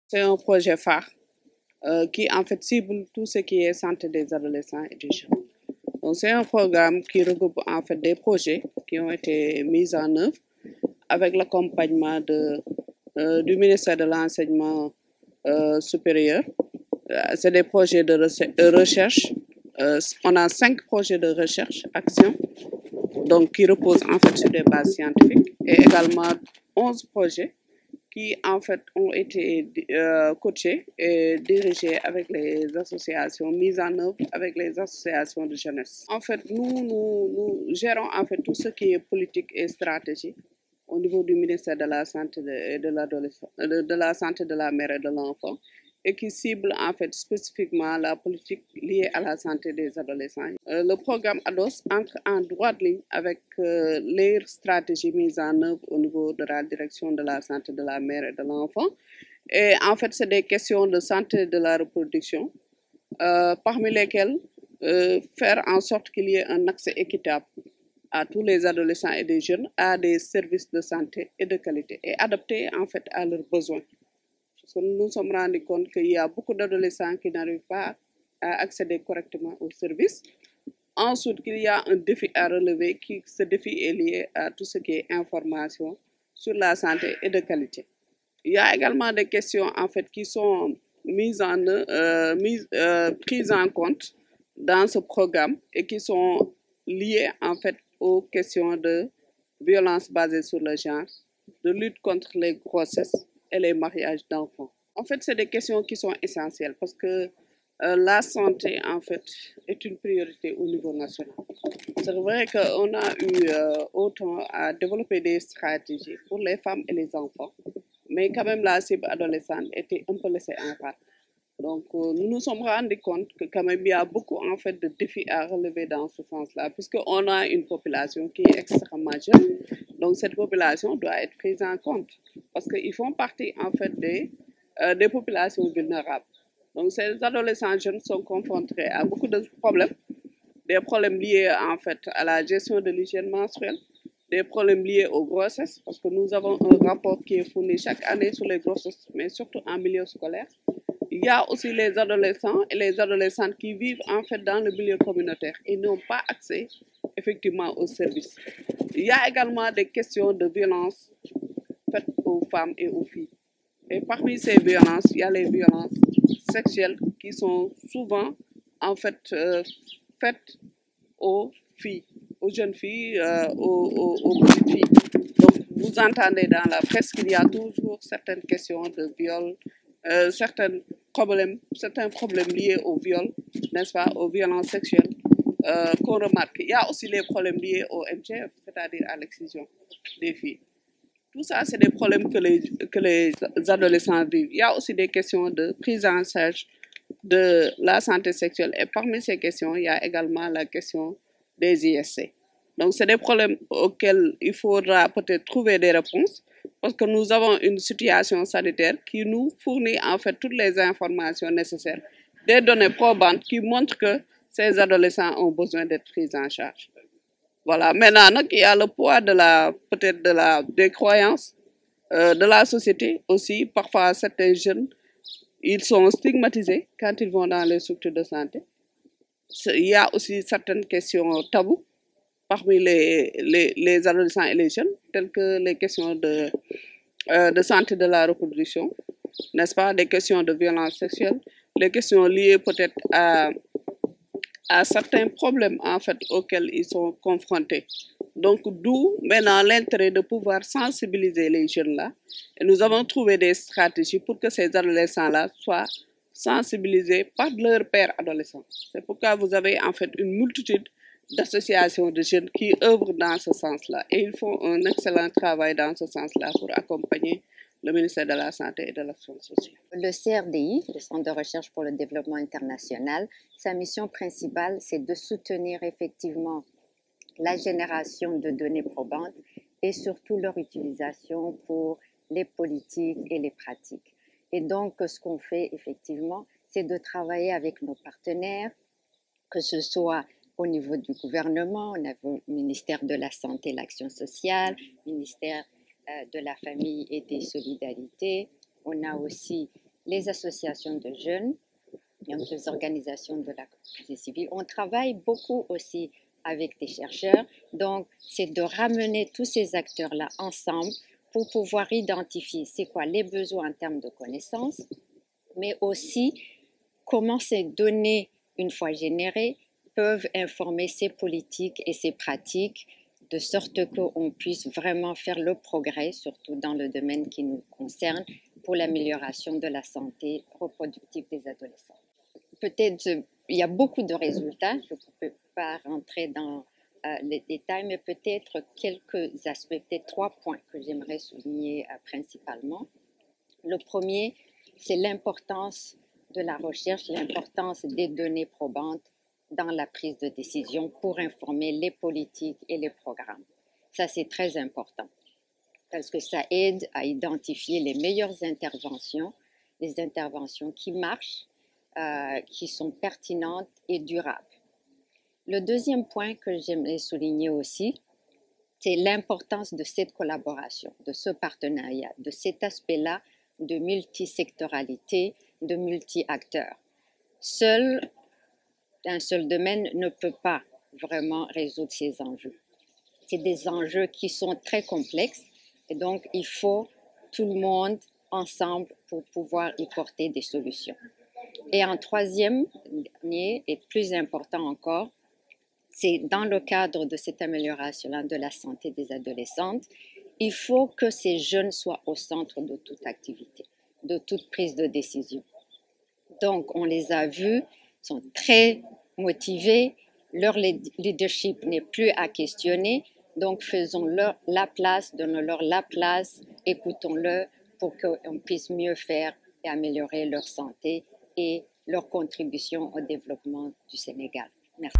C'est un projet phare qui en fait cible tout ce qui est santé des adolescents et des jeunes. Donc c'est un programme qui regroupe en fait des projets qui ont été mis en œuvre avec l'accompagnement du ministère de l'Enseignement supérieur. C'est des projets de recherche. On a 5 projets de recherche, action, donc qui reposent en fait sur des bases scientifiques et également 11 projets qui en fait ont été coachés et dirigés avec les associations, mises en œuvre avec les associations de jeunesse. En fait, nous gérons en fait tout ce qui est politique et stratégie au niveau du ministère de la Santé de la Santé de la mère et de l'enfant et qui cible en fait spécifiquement la politique liée à la santé des adolescents. Le programme ADOS entre en droite ligne avec les stratégies mises en œuvre au niveau de la direction de la santé de la mère et de l'enfant. Et en fait, c'est des questions de santé de la reproduction, parmi lesquelles faire en sorte qu'il y ait un accès équitable à tous les adolescents et des jeunes à des services de santé et de qualité et adaptés en fait à leurs besoins. Parce que nous nous sommes rendus compte qu'il y a beaucoup d'adolescents qui n'arrivent pas à accéder correctement aux services. Ensuite, qu'il y a un défi à relever, ce défi est lié à tout ce qui est information sur la santé et de qualité. Il y a également des questions en fait qui sont prises en compte dans ce programme et qui sont liées en fait aux questions de violence basée sur le genre, de lutte contre les grossesses et les mariages d'enfants. En fait, c'est des questions qui sont essentielles parce que la santé, en fait, est une priorité au niveau national. C'est vrai qu'on a eu autant à développer des stratégies pour les femmes et les enfants, mais quand même la cible adolescente était un peu laissée en rade. Donc, nous nous sommes rendus compte que quand même il y a beaucoup en fait de défis à relever dans ce sens-là, puisqu'on a une population qui est extrêmement jeune. Donc, cette population doit être prise en compte parce qu'ils font partie en fait des populations vulnérables. Donc, ces adolescents jeunes sont confrontés à beaucoup de problèmes, des problèmes liés en fait à la gestion de l'hygiène menstruelle, des problèmes liés aux grossesses, parce que nous avons un rapport qui est fourni chaque année sur les grossesses, mais surtout en milieu scolaire. Il y a aussi les adolescents et les adolescentes qui vivent en fait dans le milieu communautaire et n'ont pas accès effectivement aux services. Il y a également des questions de violence faites aux femmes et aux filles. Et parmi ces violences, il y a les violences sexuelles qui sont souvent en fait faites aux filles, aux jeunes filles, aux petites filles. Donc vous entendez dans la presse qu'il y a toujours certaines questions de viol, certains problèmes liés au viol, n'est-ce pas, aux violences sexuelles qu'on remarque. Il y a aussi les problèmes liés au MGF, c'est-à-dire à l'excision des filles. Tout ça, c'est des problèmes que les adolescents vivent. Il y a aussi des questions de prise en charge de la santé sexuelle. Et parmi ces questions, il y a également la question des ISC. Donc, c'est des problèmes auxquels il faudra peut-être trouver des réponses parce que nous avons une situation sanitaire qui nous fournit en fait toutes les informations nécessaires, des données probantes qui montrent que ces adolescents ont besoin d'être pris en charge. Voilà, maintenant, il y a le poids peut-être des croyances de la société aussi. Parfois, certains jeunes, ils sont stigmatisés quand ils vont dans les structures de santé. Il y a aussi certaines questions taboues parmi les adolescents et les jeunes, telles que les questions de santé de la reproduction, n'est-ce pas, des questions de violence sexuelle, les questions liées peut-être à certains problèmes en fait auxquels ils sont confrontés. Donc d'où maintenant l'intérêt de pouvoir sensibiliser les jeunes là. Et nous avons trouvé des stratégies pour que ces adolescents là soient sensibilisés par leurs pères adolescents. C'est pourquoi vous avez en fait une multitude d'associations de jeunes qui œuvrent dans ce sens-là. Et ils font un excellent travail dans ce sens-là pour accompagner le ministère de la Santé et de l'Action sociale. Le CRDI, le Centre de recherche pour le développement international, sa mission principale, c'est de soutenir effectivement la génération de données probantes et surtout leur utilisation pour les politiques et les pratiques. Et donc, ce qu'on fait effectivement, c'est de travailler avec nos partenaires, que ce soit au niveau du gouvernement, on a le ministère de la Santé et de l'Action sociale, ministère de la Famille et des Solidarités. On a aussi les associations de jeunes, donc les organisations de la société civile. On travaille beaucoup aussi avec des chercheurs, donc c'est de ramener tous ces acteurs-là ensemble pour pouvoir identifier c'est quoi les besoins en termes de connaissances, mais aussi comment ces données, une fois générées, peuvent informer ces politiques et ces pratiques de sorte qu'on puisse vraiment faire le progrès, surtout dans le domaine qui nous concerne, pour l'amélioration de la santé reproductive des adolescents. Peut-être, il y a beaucoup de résultats, je ne peux pas rentrer dans les détails, mais peut-être quelques aspects, peut-être 3 points que j'aimerais souligner principalement. Le premier, c'est l'importance de la recherche, l'importance des données probantes dans la prise de décision pour informer les politiques et les programmes. Ça, c'est très important parce que ça aide à identifier les meilleures interventions, les interventions qui marchent, qui sont pertinentes et durables. Le deuxième point que j'aimerais souligner aussi, c'est l'importance de cette collaboration, de ce partenariat, de cet aspect-là de multisectoralité, de multi-acteurs. Un seul domaine ne peut pas vraiment résoudre ces enjeux. C'est des enjeux qui sont très complexes et donc il faut tout le monde ensemble pour pouvoir y porter des solutions. Et en troisième, dernier et plus important encore, c'est dans le cadre de cette amélioration de la santé des adolescentes, il faut que ces jeunes soient au centre de toute activité, de toute prise de décision. Donc, on les a vus, sont très motivés, leur leadership n'est plus à questionner, donc faisons-leur la place, donnons-leur la place, écoutons-le pour qu'on puisse mieux faire et améliorer leur santé et leur contribution au développement du Sénégal. Merci.